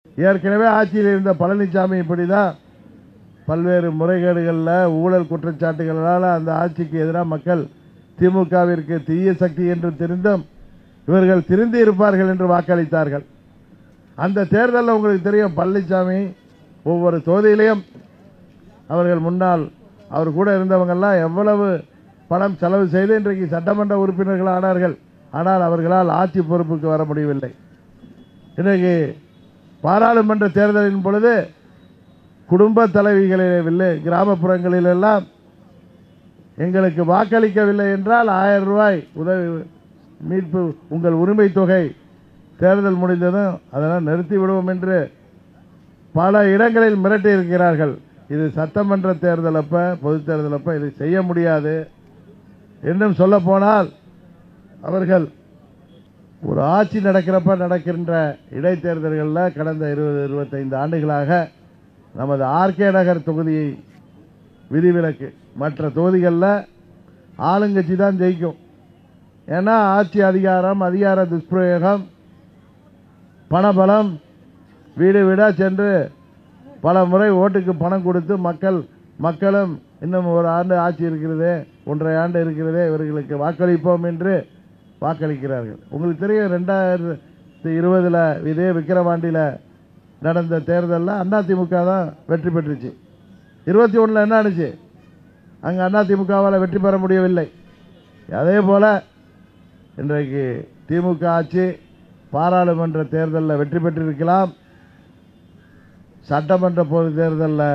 ஏற்கனவே ஆட்சியில் இருந்த பழனிசாமி இப்படிதான் பல்வேறு முறைகேடுகளில் ஊழல் குற்றச்சாட்டுகளால் அந்த ஆட்சிக்கு எதிராக மக்கள் திமுகவிற்கு தீய சக்தி என்று தெரிந்தும் இவர்கள் திருந்தி இருப்பார்கள் என்று வாக்களித்தார்கள். அந்த தேர்தலில் உங்களுக்கு தெரியும், பழனிசாமி ஒவ்வொரு தொகுதியிலையும் அவர்கள் முன்னால் அவர் கூட இருந்தவங்கெல்லாம் எவ்வளவு பணம் செலவு செய்து இன்றைக்கு சட்டமன்ற உறுப்பினர்கள் ஆனார்கள். ஆனால் அவர்களால் ஆட்சி பொறுப்புக்கு வர முடியவில்லை. இன்றைக்கு பாராளுமன்ற தேர்தலின் பொழுது குடும்ப தலைவிகளிலே கிராமப்புறங்களில் எல்லாம் எங்களுக்கு வாக்களிக்கவில்லை என்றால் 1000 ரூபாய் உதவி மீட்பு உங்கள் உரிமை தொகை தேர்தல் முடிந்ததும் அதெல்லாம் நிறுத்தி விடுவோம் என்று பல இடங்களில் மிரட்டி இருக்கிறார்கள். இது சட்டமன்ற தேர்தல் அப்ப, பொது தேர்தல் அப்ப இதை செய்ய முடியாது. இன்னும் சொல்ல போனால் அவர்கள் ஒரு ஆட்சி நடக்கின்ற இடைத்தேர்தல்களில் கடந்த 20-25 ஆண்டுகளாக நமது ஆர்கே நகர் தொகுதியை விதிவிலக்கு, மற்ற தொகுதிகளில் ஆளுங்கட்சி தான் ஜெயிக்கும். ஏன்னா ஆட்சி அதிகாரம், அதிகார துஷ்பிரயோகம், பணபலம், வீடு வீடா சென்று பல முறை ஓட்டுக்கு பணம் கொடுத்து மக்களும் இன்னும் ஒரு ஆண்டு ஆட்சி இருக்கிறது, 1.5 ஆண்டு இருக்கிறது, இவர்களுக்கு வாக்களிப்போம் என்று வாக்களிக்கிறார்கள். உங்களுக்கு தெரியும் 2020 இதே விக்கிரவாண்டியில் நடந்த தேர்தலில் அதிமுக தான் வெற்றி பெற்றுச்சு. 21 என்ன ஆச்சு? அங்கே அதிமுகவால் வெற்றி பெற முடியவில்லை. அதே போல இன்றைக்கு திமுக ஆட்சி பாராளுமன்ற தேர்தலில் வெற்றி பெற்றிருக்கலாம். சட்டமன்ற பொது தேர்தலில்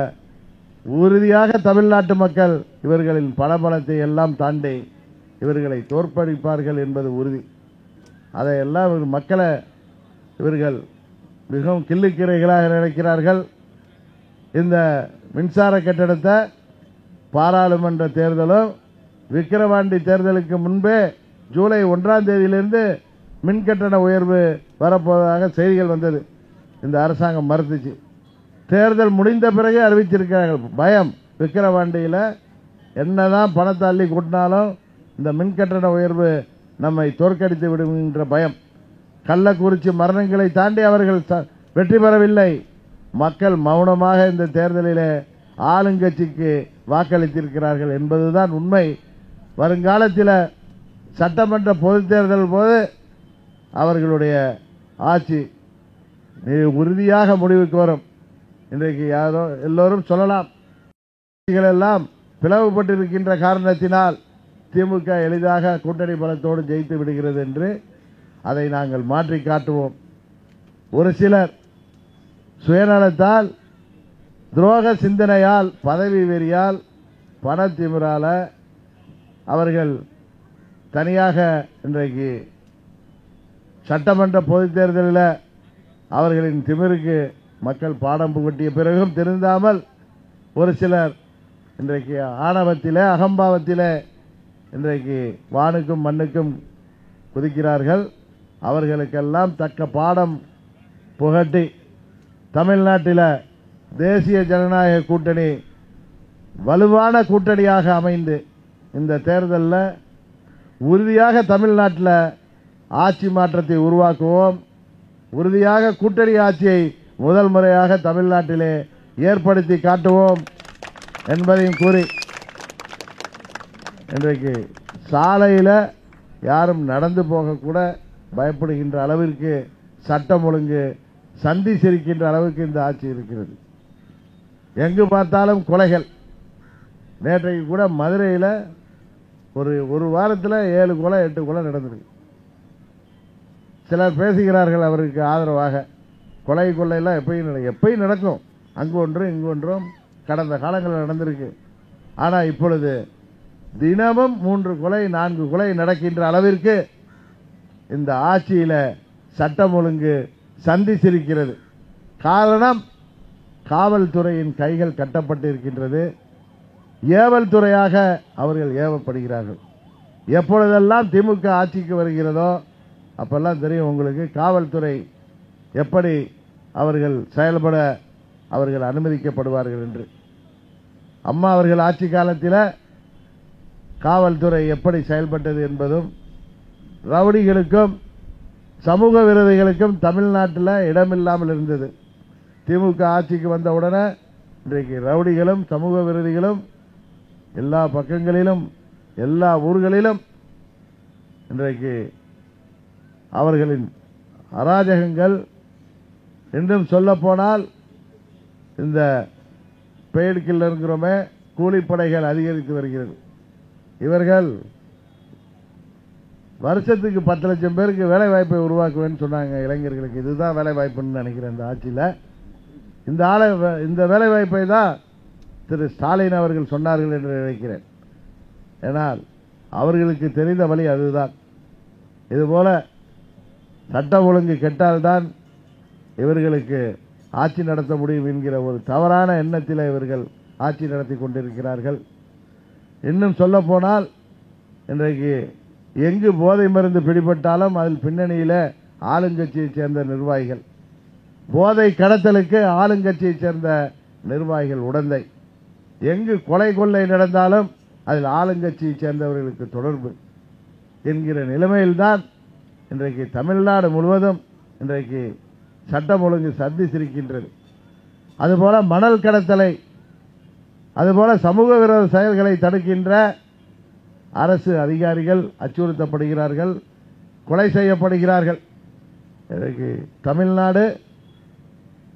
உறுதியாக தமிழ்நாட்டு மக்கள் இவர்களின் பணபலத்தை எல்லாம் தாண்டி இவர்களை தோற்கடிப்பார்கள் என்பது உறுதி. அதையெல்லாம் மக்களை இவர்கள் மிகவும் கிள்ளுக்கிரைகளாக நினைக்கிறார்கள். இந்த மின்சார கட்டணத்தை பாராளுமன்ற தேர்தலும் விக்கிரவாண்டி தேர்தலுக்கு முன்பே ஜூலை 1ஆம் தேதியிலிருந்து மின்கட்டண உயர்வு வரப்போவதாக செய்திகள் வந்தது. இந்த அரசாங்கம் மறுத்துச்சு. தேர்தல் முடிந்த பிறகு அறிவிச்சிருக்கிறார்கள். பயம், விக்கிரவாண்டியில் என்னதான் பணத்தை அள்ளி கூட்டினாலும் இந்த மின்கட்டண உயர்வு நம்மை தோற்கடித்து விடும் என்ற பயம். கள்ளக்குறிச்சி மரணங்களை தாண்டி அவர்கள் வெற்றி பெறவில்லை. மக்கள் மௌனமாக இந்த தேர்தலிலே ஆளுங்கட்சிக்கு வாக்களித்திருக்கிறார்கள் என்பதுதான் உண்மை. வருங்காலத்தில் சட்டமன்ற பொது தேர்தல் போது அவர்களுடைய ஆட்சி உறுதியாக முடிவுக்கு வரும். இன்றைக்கு எல்லோரும் சொல்லலாம், எல்லாம் பிளவுபட்டிருக்கின்ற காரணத்தினால் திமுக எளிதாக கூட்டணி பலத்தோடு ஜெயித்து விடுகிறது என்று. அதை நாங்கள் மாற்றி காட்டுவோம். ஒரு சிலர் சுயநலத்தால், துரோக சிந்தனையால், பதவி வெறியால், பணத்திமிரால அவர்கள் தனியாக இன்றைக்கு சட்டமன்ற பொதுத் தேர்தலில் அவர்களின் திமிருக்கு மக்கள் பாடம் புகட்டிய பிறகும் திருந்தாமல் ஒரு சிலர் இன்றைக்கு ஆணவத்திலே, அகம்பாவத்திலே இன்றைக்கு வானுக்கும் மண்ணுக்கும் குதிக்கிறார்கள். அவர்களுக்கெல்லாம் தக்க பாடம் புகட்டி தமிழ்நாட்டில் தேசிய ஜனநாயக கூட்டணி வலுவான கூட்டணியாக அமைந்து இந்த தேர்தலில் உறுதியாக தமிழ்நாட்டில் ஆட்சி மாற்றத்தை உருவாக்குவோம். உறுதியாக கூட்டணி ஆட்சியை முதல் முறையாக தமிழ்நாட்டிலே ஏற்படுத்தி காட்டுவோம் என்பதையும் கூறி, இன்றைக்கு சாலையில் யாரும் நடந்து போகக்கூட பயப்படுகின்ற அளவிற்கு சட்டம் ஒழுங்கு சந்தி சிரிக்கின்ற அளவுக்கு இந்த ஆட்சி இருக்கிறது. எங்கு பார்த்தாலும் கொலைகள். நேற்றைக்கு கூட மதுரையில் ஒரு வாரத்தில் 7 கொலை 8 கொலை நடந்திருக்கு. சிலர் பேசுகிறார்கள் அவருக்கு ஆதரவாக. கொலை கொள்ளையெல்லாம் எப்பயும் நடக்கும், அங்கு ஒன்றும் இங்கு ஒன்றும் கடந்த காலங்களில் நடந்திருக்கு. ஆனால் இப்பொழுது தினமும் 3 கொலை 4 கொலை நடக்கின்ற அளவிற்கு இந்த ஆட்சியில சட்டம் ஒழுங்கு சந்தி சிரிக்கிறது. காரணம், காவல்துறையின் கைகள் கட்டப்பட்டிருக்கின்றது. ஏவல் துறையாக அவர்கள் ஏவப்படுகிறார்கள். எப்பொழுதெல்லாம் திமுக ஆட்சிக்கு வருகிறதோ அப்பெல்லாம் தெரியும் உங்களுக்கு காவல்துறை எப்படி அவர்கள் செயல்பட அவர்கள் அனுமதிக்கப்படுவார்கள் என்று. அம்மா அவர்கள் ஆட்சி காலத்தில் காவல்துறை எப்படி செயல்பட்டது என்பதும், ரவுடிகளுக்கும் சமூக விரோதிகளுக்கும் தமிழ்நாட்டில் இடமில்லாமல் இருந்தது. திமுக ஆட்சிக்கு வந்த உடனே இன்றைக்கு ரவுடிகளும் சமூக விரோதிகளும் எல்லா பக்கங்களிலும் எல்லா ஊர்களிலும் இன்றைக்கு அவர்களின் அராஜகங்கள் என்றும் சொல்ல போனால் இந்த பெய்டு கில்லருங்கிறோமே கூலிப்படைகள் அதிகரித்து வருகிறது. இவர்கள் வருஷத்துக்கு 10 லட்சம் பேருக்கு வேலை வாய்ப்பை உருவாக்குவேன்னு சொன்னாங்க இளைஞர்களுக்கு. இதுதான் வேலை வாய்ப்புன்னு நினைக்கிறேன் இந்த ஆட்சியில். இந்த வேலை வாய்ப்பை தான் திரு ஸ்டாலின் அவர்கள் சொன்னார்கள் என்று நினைக்கிறேன். ஏனால் அவர்களுக்கு தெரிந்த வழி அதுதான். இதுபோல சட்டம் ஒழுங்கு கெட்டால்தான் இவர்களுக்கு ஆட்சி நடத்த முடியும் என்கிற ஒரு தவறான எண்ணத்தில் இவர்கள் ஆட்சி நடத்தி கொண்டிருக்கிறார்கள். இன்னும் சொல்ல போனால் இன்றைக்கு எங்கு போதை மருந்து பிடிபட்டாலும் அதில் பின்னணியில ஆளுங்கட்சியைச் சேர்ந்த நிர்வாகிகள், போதை கடத்தலுக்கு ஆளுங்கட்சியைச் சேர்ந்த நிர்வாகிகள் உடந்தை, எங்கு கொலை கொள்ளை நடந்தாலும் அதில் ஆளுங்கட்சியைச் சேர்ந்தவர்களுக்கு தொடர்பு என்கிற நிலைமையில்தான் இன்றைக்கு தமிழ்நாடு முழுவதும் இன்றைக்கு சட்டம் ஒழுங்கு சந்தித்திருக்கின்றது. அதுபோல மணல் கடத்தலை, அதுபோல சமூக விரோத செயல்களை தடுக்கின்ற அரசு அதிகாரிகள் அச்சுறுத்தப்படுகிறார்கள், கொலை செய்யப்படுகிறார்கள். இன்றைக்கு தமிழ்நாடு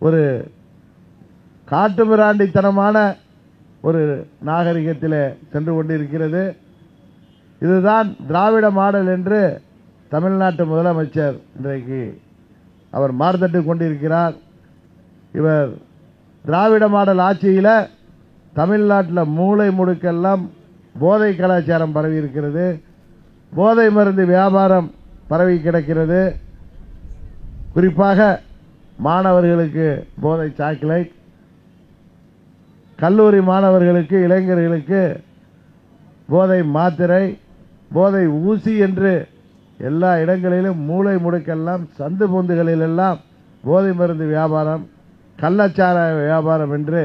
ஒரு காட்டுமிராண்டித்தனமான ஒரு நாகரிகத்தில் சென்று கொண்டிருக்கிறது. இதுதான் திராவிட மாடல் என்று தமிழ்நாட்டு முதலமைச்சர் இன்றைக்கு அவர் மார்த்தட்டு கொண்டிருக்கிறார். இவர் திராவிட மாடல் ஆட்சியில் தமிழ்நாட்டில் மூளை முடுக்கெல்லாம் போதை கலாச்சாரம் பரவி இருக்கிறது, போதை மருந்து வியாபாரம் பரவி கிடக்கிறது. குறிப்பாக மாணவர்களுக்கு போதை சாக்லேட், கல்லூரி மாணவர்களுக்கு இளைஞர்களுக்கு போதை மாத்திரை, போதை ஊசி என்று எல்லா இடங்களிலும் மூளை முடுக்கெல்லாம் சந்து பொந்துகளிலெல்லாம் போதை மருந்து வியாபாரம், கள்ளச்சார வியாபாரம் என்று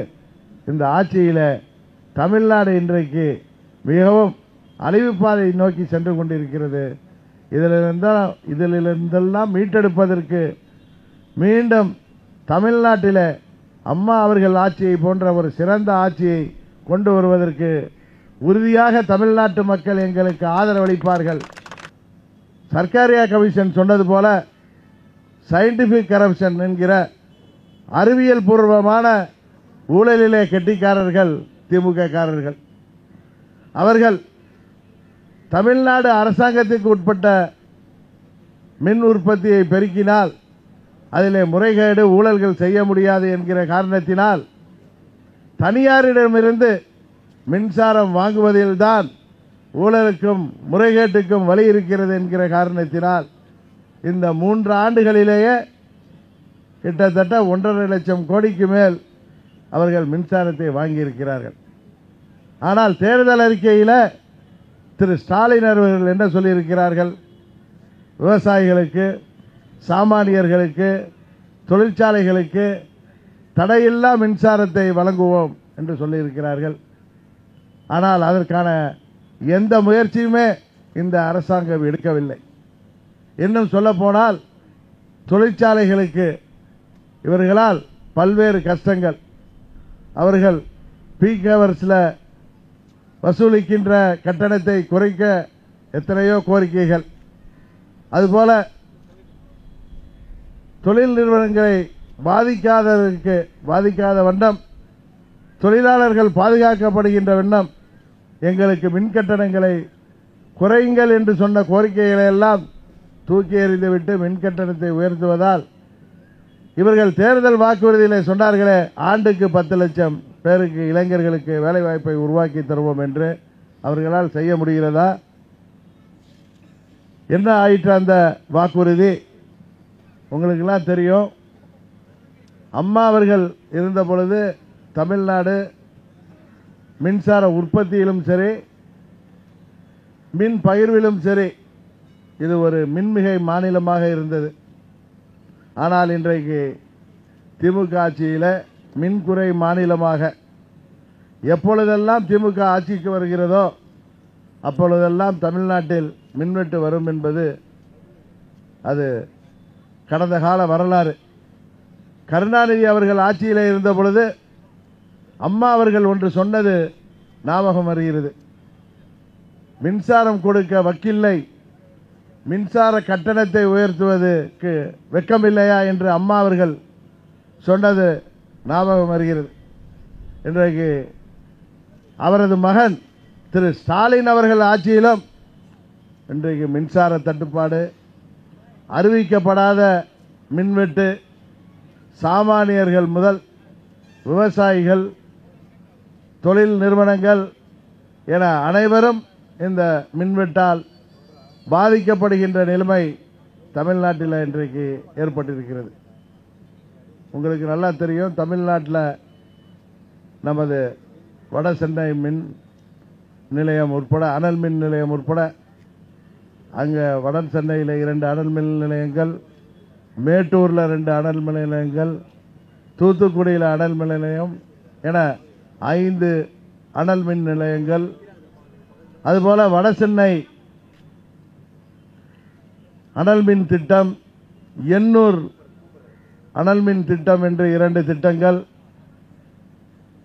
இந்த ஆட்சியில் தமிழ்நாடு இன்றைக்கு மிகவும் அழிவுப்பாதை நோக்கி சென்று கொண்டிருக்கிறது. இதிலிருந்தெல்லாம் மீட்டெடுப்பதற்கு மீண்டும் தமிழ்நாட்டில் அம்மா அவர்கள் ஆட்சியை போன்ற ஒரு சிறந்த ஆட்சியை கொண்டு வருவதற்கு உறுதியாக தமிழ்நாட்டு மக்கள் எங்களுக்கு ஆதரவளிப்பார்கள். சர்க்காரியா கமிஷன் சொன்னது போல சயின்டிபிக் கரப்ஷன் என்கிற அறிவியல் பூர்வமான ஊழலிலே கெட்டிக்காரர்கள் திமுக காரர்கள். அவர்கள் தமிழ்நாடு அரசாங்கத்துக்கு உட்பட்ட மின் உற்பத்தியை பெருக்கினால் அதிலே முறைகேடு ஊழல்கள் செய்ய முடியாது என்கிற காரணத்தினால் தனியாரிடமிருந்து மின்சாரம் வாங்குவதில்தான் ஊழலுக்கும் முறைகேட்டுக்கும் வழி இருக்கிறது என்கிற காரணத்தினால் இந்த 3 ஆண்டுகளிலேயே கிட்டத்தட்ட 1.5 லட்சம் கோடிக்கு மேல் அவர்கள் மின்சாரத்தை வாங்கியிருக்கிறார்கள். ஆனால் தேர்தல் அறிக்கையில் திரு ஸ்டாலின் அவர்கள் என்ன சொல்லியிருக்கிறார்கள்? விவசாயிகளுக்கு, சாமானியர்களுக்கு, தொழிற்சாலைகளுக்கு தடையில்லா மின்சாரத்தை வழங்குவோம் என்று சொல்லியிருக்கிறார்கள். ஆனால் அதற்கான எந்த முயற்சியுமே இந்த அரசாங்கம் எடுக்கவில்லை. இன்னும் சொல்ல போனால் தொழிற்சாலைகளுக்கு இவர்களால் பல்வேறு கஷ்டங்கள். அவர்கள் பீக் ஹவர்ஸில் வசூலிக்கின்ற கட்டணத்தை குறைக்க எத்தனையோ கோரிக்கைகள். அதுபோல தொழில் நிறுவனங்களை பாதிக்காத வண்ணம் தொழிலாளர்கள் பாதுகாக்கப்படுகின்ற வண்ணம் எங்களுக்கு மின் கட்டணங்களை குறையுங்கள் என்று சொன்ன கோரிக்கைகளை எல்லாம் தூக்கி எறிந்துவிட்டு மின் கட்டணத்தை உயர்த்துவதால் இவர்கள் தேர்தல் வாக்குறுதியிலே சொன்னார்களே ஆண்டுக்கு 10 லட்சம் பேருக்கு இளைஞர்களுக்கு வேலை வாய்ப்பை உருவாக்கி தருவோம் என்று அவர்களால் செய்ய முடிகிறதா? என்ன ஆயிற்று அந்த வாக்குறுதி? உங்களுக்கெல்லாம் தெரியும். அம்மா அவர்கள் இருந்த பொழுது தமிழ்நாடு மின்சார உற்பத்தியிலும் சரி, மின் பகிர்விலும் சரி, இது ஒரு மின்மிகை மாநிலமாக இருந்தது. ஆனால் இன்றைக்கு திமுக ஆட்சியில் மின்குறை மாநிலமாக, எப்பொழுதெல்லாம் திமுக ஆட்சிக்கு வருகிறதோ அப்பொழுதெல்லாம் தமிழ்நாட்டில் மின்வெட்டு வரும் என்பது அது கடந்த கால வரலாறு. கருணாநிதி அவர்கள் ஆட்சியில் இருந்த பொழுது அம்மா அவர்கள் ஒன்று சொன்னது ஞாபகம் வருகிறது. மின்சாரம் கொடுக்க வக்கில்லை, மின்சார கட்டணத்தை உயர்த்துவதற்கு வெட்கமில்லையா என்று அம்மா அவர்கள் சொன்னது ஞாபகம் வருகிறது. இன்றைக்கு அவரது மகன் திரு ஸ்டாலின் அவர்கள் ஆட்சியிலும் இன்றைக்கு மின்சார தட்டுப்பாடு, அறிவிக்கப்படாத மின்வெட்டு, சாமானியர்கள் முதல் விவசாயிகள், தொழில் நிறுவனங்கள் என அனைவரும் இந்த மின்வெட்டால் பாதிக்கப்படுகின்ற நிலைமை தமிழ்நாட்டில் இன்றைக்கு ஏற்பட்டிருக்கிறது. உங்களுக்கு நல்லா தெரியும், தமிழ்நாட்டில் நமது வட சென்னை மின் நிலையம் உட்பட, அனல் மின் நிலையம் உட்பட, அங்கே வட சென்னையில் 2 அனல் மின் நிலையங்கள், மேட்டூரில் 2 அனல் மின் நிலையங்கள், தூத்துக்குடியில் அனல் மின் நிலையம் என 5 அனல் மின் நிலையங்கள், அதுபோல வட சென்னை அனல் மின் திட்டம், எண்ணூர் அனல் மின் திட்டம் என்று 2 திட்டங்கள்,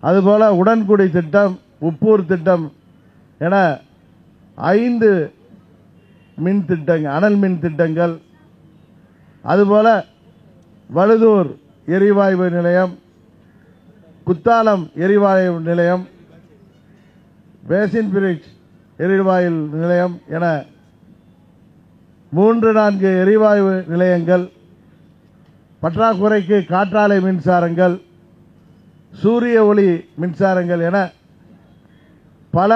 அதுபோல உடன்குடி திட்டம், உப்பூர் திட்டம் என 5 மின் திட்டங்கள், அனல் மின் திட்டங்கள், அதுபோல வழுதூர் எரிவாயு நிலையம், குத்தாலம் எரிவாயு நிலையம், பேசின் பிரிட்ஜ் எரிவாயு நிலையம் என 3-4 எரிவாயு நிலையங்கள், பற்றாக்குறைக்கு காற்றாலை மின்சாரங்கள், சூரிய ஒளி மின்சாரங்கள் என பல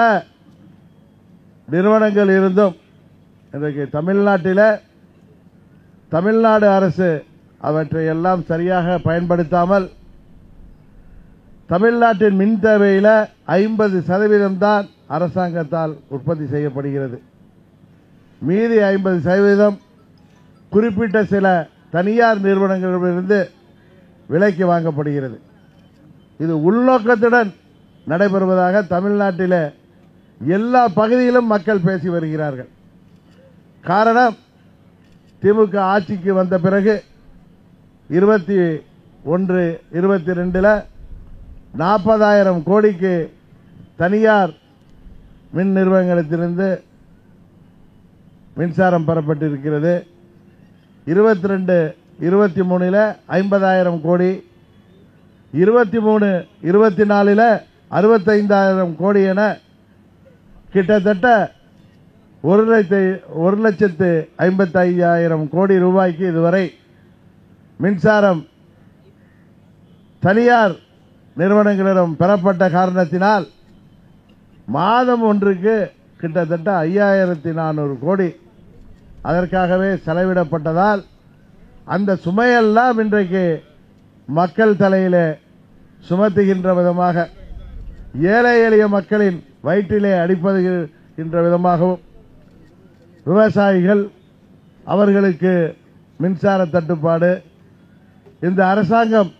நிறுவனங்கள் இருந்தும் இன்றைக்கு தமிழ்நாட்டில் தமிழ்நாடு அரசு அவற்றை எல்லாம் சரியாக பயன்படுத்தாமல் தமிழ்நாட்டின் மின் தேவையில் 50% தான் அரசாங்கத்தால் உற்பத்தி செய்யப்படுகிறது. மீதி 50% குறிப்பிட்ட சில தனியார் நிறுவனங்களிடமிருந்து விலைக்கு வாங்கப்படுகிறது. இது உள்நோக்கத்துடன் நடைபெறுவதாக தமிழ்நாட்டில் எல்லா பகுதியிலும் மக்கள் பேசி வருகிறார்கள். காரணம், திமுக ஆட்சிக்கு வந்த பிறகு 21-22 40,000 கோடிக்கு தனியார் மின் நிறுவனங்களிலிருந்து மின்சாரம் பெறப்பட்டிருக்கிறது. 22-23 50,000 கோடி, 23-24 65,000 கோடி என கிட்டத்தட்ட 1,55,000 கோடி ரூபாய்க்கு இதுவரை மின்சாரம் தனியார் நிறுவனங்களிடம் பெறப்பட்ட காரணத்தினால் மாதம் ஒன்றுக்கு கிட்டத்தட்ட 5,400 கோடி அதற்காகவே செலவிடப்பட்டதால் அந்த சுமையெல்லாம் இன்றைக்கு மக்கள் தலையிலே சுமத்துகின்ற விதமாக, ஏழை எளிய மக்களின் வயிற்றிலே அடிப்பதுகின்ற விதமாகவும், விவசாயிகள் அவர்களுக்கு மின்சார தட்டுப்பாடு, இந்த அரசாங்கம்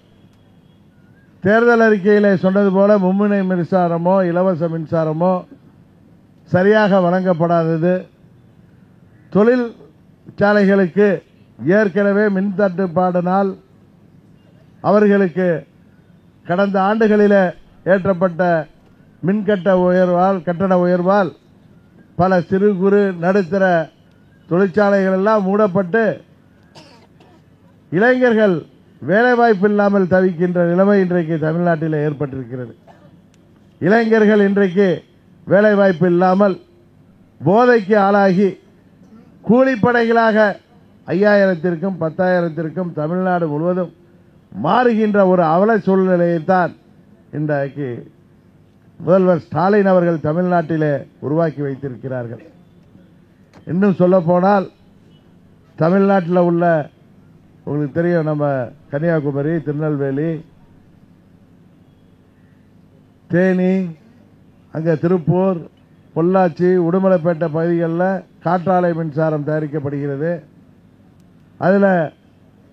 தேர்தல் அறிக்கையிலே சொன்னது போல மும்முனை மின்சாரமோ இலவச மின்சாரமோ சரியாக வழங்கப்படாதது, தொழிற்சாலைகளுக்கு ஏற்கனவே மின் தட்டுப்பாடினால் அவர்களுக்கு கடந்த ஆண்டுகளில் ஏற்றப்பட்ட மின்கட்ட உயர்வால், கட்டண உயர்வால் பல சிறு குறு நடுத்தர தொழிற்சாலைகள் எல்லாம் மூடப்பட்டு இளைஞர்கள் வேலைவாய்ப்பு இல்லாமல் தவிக்கின்ற நிலைமை இன்றைக்கு தமிழ்நாட்டில் ஏற்பட்டிருக்கிறது. இளைஞர்கள் இன்றைக்கு வேலைவாய்ப்பு இல்லாமல் போதைக்கு ஆளாகி கூலிப்படைகளாக 5,000-க்கும் 10,000-க்கும் தமிழ்நாடு முழுவதும் மாறுகின்ற ஒரு அவல சூழ்நிலையைத்தான் இன்றைக்கு முதல்வர் ஸ்டாலின் அவர்கள் தமிழ்நாட்டிலே உருவாக்கி வைத்திருக்கிறார்கள். இன்னும் சொல்ல போனால் தமிழ்நாட்டில் உள்ள, உங்களுக்கு தெரியும், நம்ம கன்னியாகுமரி, திருநெல்வேலி, தேனி, அங்கே திருப்பூர், பொள்ளாச்சி, உடுமலைப்பேட்டை பகுதிகளில் காற்றாலை மின்சாரம் தயாரிக்கப்படுகிறது. அதில்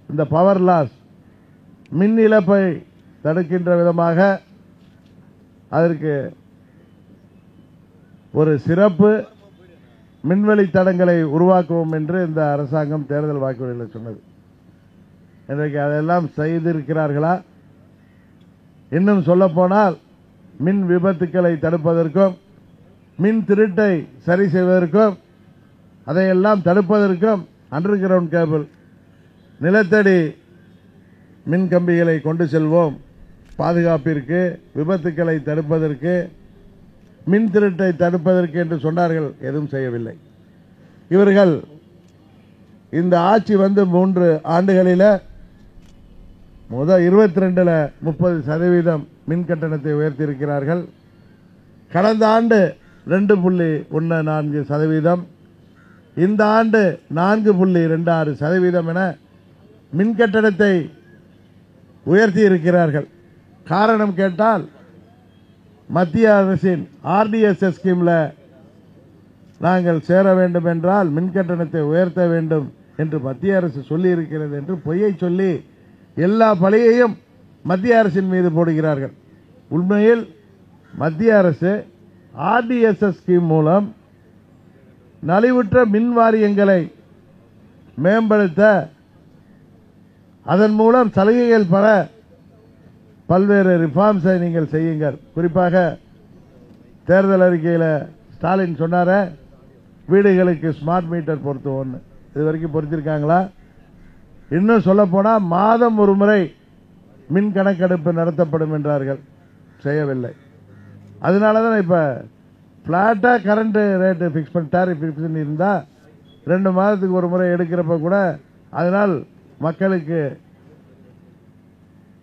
இந்த பவர் லாஸ், மின் இழப்பை தடுக்கின்ற விதமாக அதற்கு ஒரு சிறப்பு மின்வெளி தடங்களை உருவாக்குவோம் என்று இந்த அரசாங்கம் தேர்தல் வாக்குறுதியில் சொன்னது. இன்றைக்கு அதெல்லாம் செய்திருக்கிறார்களா? இன்னும் சொல்ல போனால் மின் விபத்துக்களை தடுப்பதற்கும் மின் திருட்டை சரி செய்வதற்கும் அதையெல்லாம் தடுப்பதற்கும் அண்டர் கிரவுண்ட் கேபிள் நிலத்தடி மின் கம்பிகளை கொண்டு செல்வோம். பாதுகாப்பிற்கு, விபத்துக்களை தடுப்பதற்கு, மின் திருட்டை தடுப்பதற்கு என்று சொன்னார்கள். எதுவும் செய்யவில்லை. இவர்கள் இந்த ஆட்சி வந்து 3 ஆண்டுகளில் முதல் 22ல் 30% மின் கட்டணத்தை உயர்த்தியிருக்கிறார்கள். கடந்த ஆண்டு 2.14%, இந்த ஆண்டு 4.26% என மின் கட்டணத்தை உயர்த்தி இருக்கிறார்கள். காரணம் கேட்டால் மத்திய அரசின் ஆர்டிஎஸ்எஸ் ஸ்கீம்ல நாங்கள் சேர வேண்டும் என்றால் மின் கட்டணத்தை உயர்த்த வேண்டும் என்று மத்திய அரசு சொல்லி இருக்கிறது என்று பொய்யை சொல்லி எல்லா பழியையும் மத்திய அரசின் மீது போடுகிறார்கள். உண்மையில் மத்திய அரசு ஆர்டிஎஸ்எஸ் ஸ்கீம் மூலம் நலிவுற்ற மின் வாரியங்களை மேம்படுத்த, அதன் மூலம் சலுகைகள் பெற பல்வேறு ரிஃபார்ம்ஸை நீங்கள் செய்யுங்கள். குறிப்பாக தேர்தல் அறிக்கையில் ஸ்டாலின் சொன்னார வீடுகளுக்கு ஸ்மார்ட் மீட்டர் பொருத்துவோம்னு. இது வரைக்கும் பொருத்திருக்காங்களா? இன்னும் சொல்ல போனால் மாதம் ஒரு முறை மின் கணக்கெடுப்பு நடத்தப்படும் என்றார்கள். செய்யவில்லை. அதனால தான் இப்ப பிளாட்டா கரண்ட் ரேட்டு பிக்ஸ் பண்ணி டாரிஃப் பிக்ஸ் பண்ணி இருந்தா 2 மாதத்துக்கு ஒரு முறை எடுக்கிறப்ப கூட அதனால் மக்களுக்கு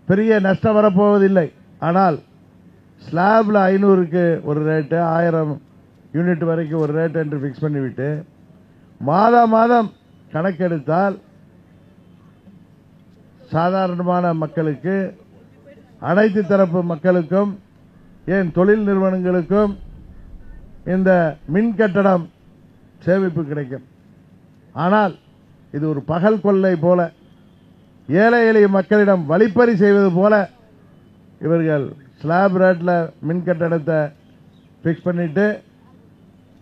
பெரிய நஷ்டம் வரப்போவதில்லை. ஆனால் ஸ்லாப்ல 500க்கு ஒரு ரேட்டு, 1000 யூனிட் வரைக்கும் ஒரு ரேட் என்று பிக்ஸ் பண்ணிவிட்டு மாதம் கணக்கெடுத்தால் சாதாரணமான மக்களுக்கு, அனைத்து தரப்பு மக்களுக்கும், ஏன் தொழில் நிறுவனங்களுக்கும் இந்த மின் கட்டணம் சேமிப்பு கிடைக்கும். ஆனால் இது ஒரு பகல் கொள்ளை போல, ஏழை எளிய மக்களிடம் வழிப்பறி செய்வது போல இவர்கள் ஸ்லாப் ரேட்ல மின் கட்டணத்தை பிக்ஸ் பண்ணிட்டு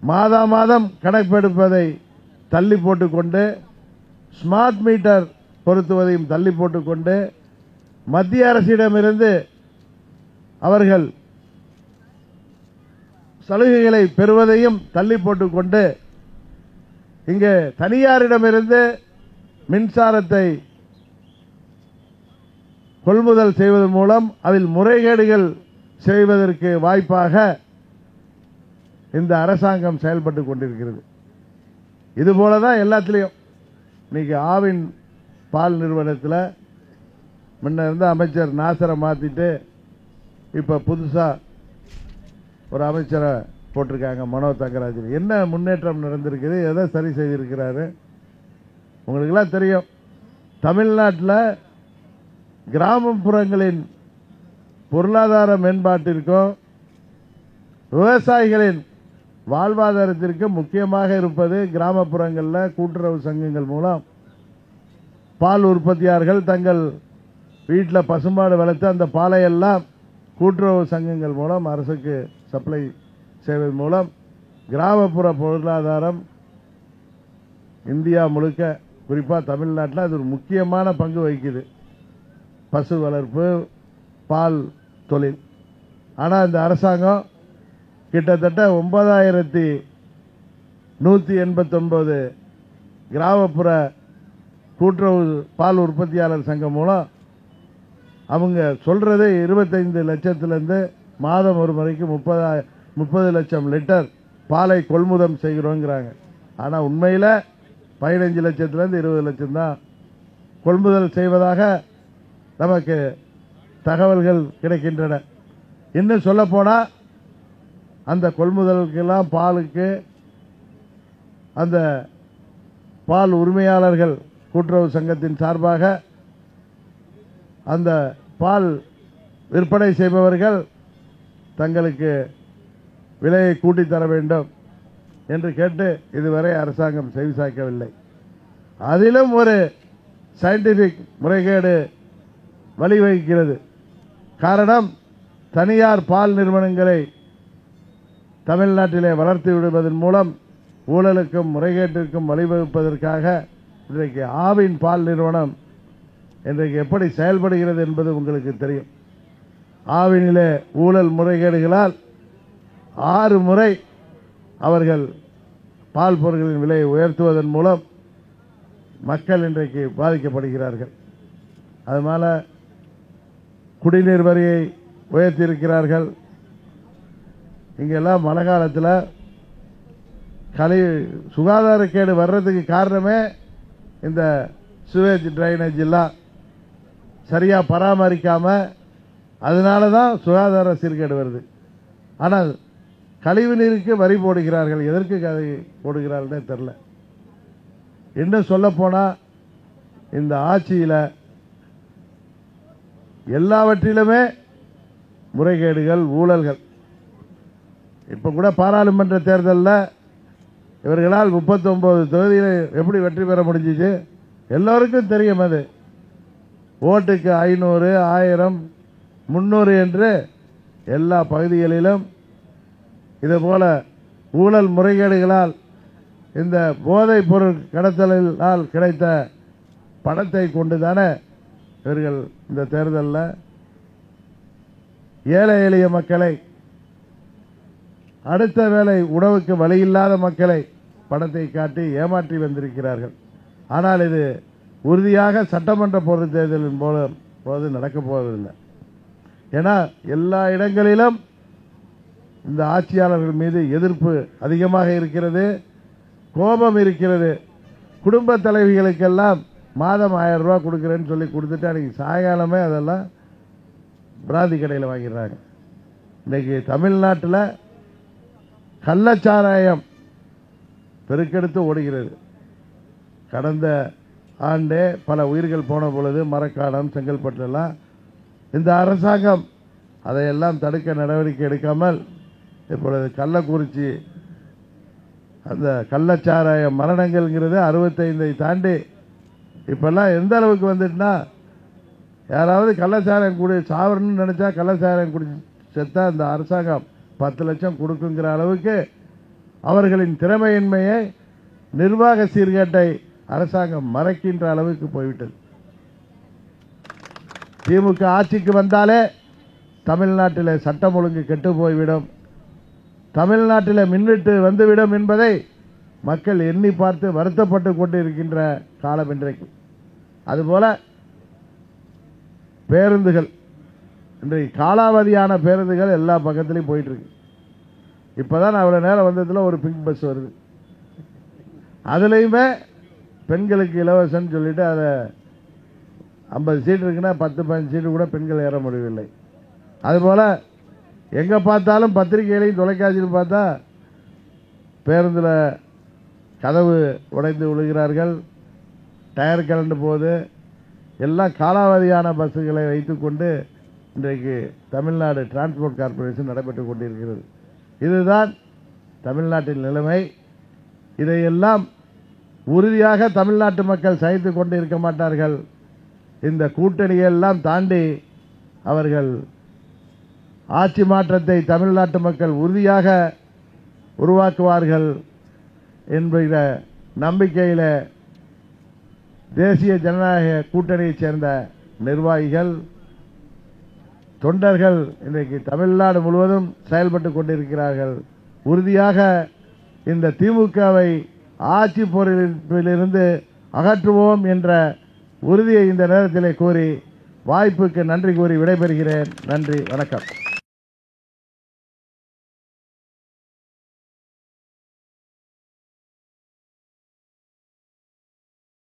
மாதம் கணக்கெடுப்பதை தள்ளி போட்டுக்கொண்டு, ஸ்மார்ட் மீட்டர் பொருத்துவதையும் தள்ளி போட்டுக்கொண்டு, மத்திய அரசிடமிருந்து அவர்கள் சலுகைகளை பெறுவதையும் தள்ளி போட்டுக்கொண்டு, இங்கே தனியாரிடமிருந்து மின்சாரத்தை கொள்முதல் செய்வதன் மூலம் அதில் முறைகேடுகள் செய்வதற்கு வாய்ப்பாக இந்த அரசாங்கம் செயல்பட்டுக் கொண்டிருக்கிறது. இதுபோலதான் எல்லாத்திலையும். இன்னைக்கு ஆவின் பால் நிறுவனத்தில் முன்ன இருந்த அமைச்சர் நாசரை மாத்திட்டு இப்ப புதுசா ஒரு அமைச்சரை போட்டிருக்காங்க, மனோ தங்கராஜன். என்ன முன்னேற்றம் நடந்திருக்குது? எதை சரி செய்திருக்கிறாரு? உங்களுக்கு எல்லாம் தெரியும். தமிழ்நாட்டில் கிராமப்புறங்களின் பொருளாதார மேம்பாட்டிற்கும் விவசாயிகளின் வாழ்வாதாரத்திற்கு முக்கியமாக இருப்பது கிராமப்புறங்களில் கூட்டுறவு சங்கங்கள் மூலம் பால் உற்பத்தியாளர்கள் தங்கள் வீட்டில் பசுமாடு வளர்த்து அந்த பாலை எல்லாம் கூட்டுறவு சங்கங்கள் மூலம் அரசுக்கு சப்ளை செய்வதன் மூலம் கிராமப்புற பொருளாதாரம் இந்தியா முழுக்க, குறிப்பாக தமிழ்நாட்டில் அது ஒரு முக்கியமான பங்கு வகிக்குது. பசு வளர்ப்பு, பால் தொழில். ஆனால் இந்த அரசாங்கம் கிட்டத்தட்ட 9189 கிராமப்புற கூட்டுறவு பால் உற்பத்தியாளர் சங்கம் மூலம் அவங்க சொல்றது 25 லட்சத்திலிருந்து மாதம் ஒரு முறைக்கு 30 லட்சம் லிட்டர் பாலை கொள்முதல் செய்கிறோங்கிறாங்க. ஆனா உண்மையில 15 லட்சத்திலிருந்து 20 லட்சம் தான் கொள்முதல் செய்வதாக நமக்கு தகவல்கள் கிடைக்கின்றன. இன்னும் சொல்ல போனா அந்த கொள்முதலுக்கெல்லாம் பாலுக்கு அந்த பால் உரிமையாளர்கள் கூட்டுறவு சங்கத்தின் சார்பாக அந்த பால் விற்பனை செய்பவர்கள் தங்களுக்கு விலையை கூட்டி தர வேண்டும் என்று கேட்டு இதுவரை அரசாங்கம் செவிசாய்க்கவில்லை. அதிலும் ஒரு சயின்டிபிக் முறைகேடு வழிவகுக்கிறது. காரணம், தனியார் பால் நிறுவனங்களை தமிழ்நாட்டிலே வளர்த்து விடுவதன் மூலம் ஊழலுக்கும் முறைகேட்டிற்கும் வழிவகுப்பதற்காக இன்றைக்கு ஆவின் பால் நிறுவனம் இன்றைக்கு எப்படி செயல்படுகிறது என்பது உங்களுக்கு தெரியும். ஆவினிலே ஊழல் முறைகேடுகளால் 6 முறை அவர்கள் பால் பொருட்களின் விலையை உயர்த்துவதன் மூலம் மக்கள் இன்றைக்கு பாதிக்கப்படுகிறார்கள். அதனால குடிநீர் வரியை உயர்த்தியிருக்கிறார்கள். இங்கெல்லாம் மழை காலத்தில் சுகாதாரக்கேடு வர்றதுக்கு காரணமே இந்த சுவேஜ் டிரைனேஜ் எல்லாம் சரியா பராமரிக்காம, அதனால தான் சுகாதார சீர்கேடு வருது. ஆனால் கழிவு நீருக்கு வரி போடுகிறார்கள். எதற்கு அதை போடுகிறார்களே தெரியல. இன்னும் சொல்ல போனா இந்த ஆட்சியில எல்லாவற்றிலுமே முறைகேடுகள், ஊழல்கள். இப்ப கூட பாராளுமன்ற தேர்தலில் இவர்களால் 39 தொகுதியில் எப்படி வெற்றி பெற முடிஞ்சிச்சு எல்லோருக்கும் தெரியும். அது ஓட்டுக்கு 500, 1000, 300 என்று எல்லா பகுதிகளிலும் இதுபோல ஊழல் முறைகேடுகளால் இந்த போதைப் பொருள் கடத்தலால் கிடைத்த பணத்தை கொண்டுதானே இவர்கள் இந்த தேர்தலில் ஏழை எளிய மக்களை, அடுத்த வேளை உணவுக்கு வழியில்லாத மக்களை பணத்தை காட்டி ஏமாற்றி வந்திருக்கிறார்கள். ஆனால் இது உறுதியாக சட்டமன்ற பொது தேர்தலின் போது நடக்கப் போவதில்லை. ஏன்னா எல்லா இடங்களிலும் இந்த ஆட்சியாளர்கள் மீது எதிர்ப்பு அதிகமாக இருக்கிறது, கோபம் இருக்கிறது. குடும்ப தலைவிகளுக்கெல்லாம் மாதம் 1000 ரூபாய் கொடுக்கிறேன்னு சொல்லி கொடுத்துட்டு அன்னைக்கு சாயங்காலமே அதெல்லாம் பிராந்தி கடையில் வாங்கிடுறாங்க. இன்னைக்கு தமிழ்நாட்டில் கள்ளச்சாராயம் பெருக்கெடுத்து ஓடுகிறது. கடந்த ஆண்டே பல உயிர்கள் போன பொழுது மரக்காணம், செங்கல்பட்டுலாம் இந்த அரசாங்கம் அதையெல்லாம் தடுக்க நடவடிக்கை எடுக்காமல் இப்பொழுது கள்ளக்குறிச்சி அந்த கள்ளச்சாராய மரணங்கள்ங்கிறது 65 தாண்டி இப்பெல்லாம் எந்த அளவுக்கு வந்துட்டுனா, யாராவது கள்ளச்சாராயம் குடி சாவரணும்னு நினைச்சா கள்ளச்சாராயம் குடி செத்தா இந்த அரசாங்கம் 10 லட்சம் கொடுக்குங்கிற அளவுக்கு அவர்களின் திறமையின்மையை, நிர்வாக சீர்கேட்டை அரசாங்கம் மறைக்கின்ற அளவுக்கு போய்விட்டது. திமுக ஆட்சிக்கு வந்தாலே தமிழ்நாட்டில் சட்டம் ஒழுங்கு கெட்டு போய்விடும், தமிழ்நாட்டில் மின்வெட்டு வந்துவிடும் என்பதை மக்கள் எண்ணி பார்த்து வருத்தப்பட்டு கொண்டிருக்கின்ற காலம் இன்றைக்கு. அதுபோல பேருந்துகள், இன்றைக்கு காலாவதியான பேருந்துகள் எல்லா பக்கத்திலையும் போயிட்டு இருக்கு. இப்பதான் அவ்வளவு நேரம் வந்ததுல ஒரு பிங்க் பஸ் வருது, அதுலயுமே பெண்களுக்கு இலவசம் சொல்லிட்டு அதை 50 சீட் இருக்குன்னா 10-15 சீட்டு கூட பெண்கள் ஏற முடியவில்லை. அதுபோல எங்க பார்த்தாலும் பத்திரிகைகளையும் தொலைக்காட்சியில் பார்த்தா பேருந்துல கதவு உடைந்து விழுகிறார்கள், டயர் கலண்டு போகுது. எல்லாம் காலாவதியான பஸ்ஸுகளை வைத்துக்கொண்டு இன்றைக்கு தமிழ்நாடு டிரான்ஸ்போர்ட் கார்பரேஷன் நடைபெற்றுக் கொண்டிருக்கிறது. இதுதான் தமிழ்நாட்டின் நிலைமை. இதையெல்லாம் உறுதியாக தமிழ்நாட்டு மக்கள் சகித்துக் கொண்டு இருக்க மாட்டார்கள். இந்த கூட்டணியெல்லாம் தாண்டி அவர்கள் ஆட்சி மாற்றத்தை தமிழ்நாட்டு மக்கள் உறுதியாக உருவாக்குவார்கள் என்கிற நம்பிக்கையில் தேசிய ஜனநாயக கூட்டணியைச் சேர்ந்த நிர்வாகிகள், தொண்டர்கள் இன்றைக்கு தமிழ்நாடு முழுவதும் செயல்பட்டுக் கொண்டிருக்கிறார்கள். உறுதியாக இந்த திமுகவை ஆட்சி பொறுப்பிலிருந்து அகற்றுவோம் என்ற உறுதியை இந்த நேரத்தில் கூறி வாய்ப்புக்கு நன்றி கூறி விடைபெறுகிறேன். நன்றி, வணக்கம்.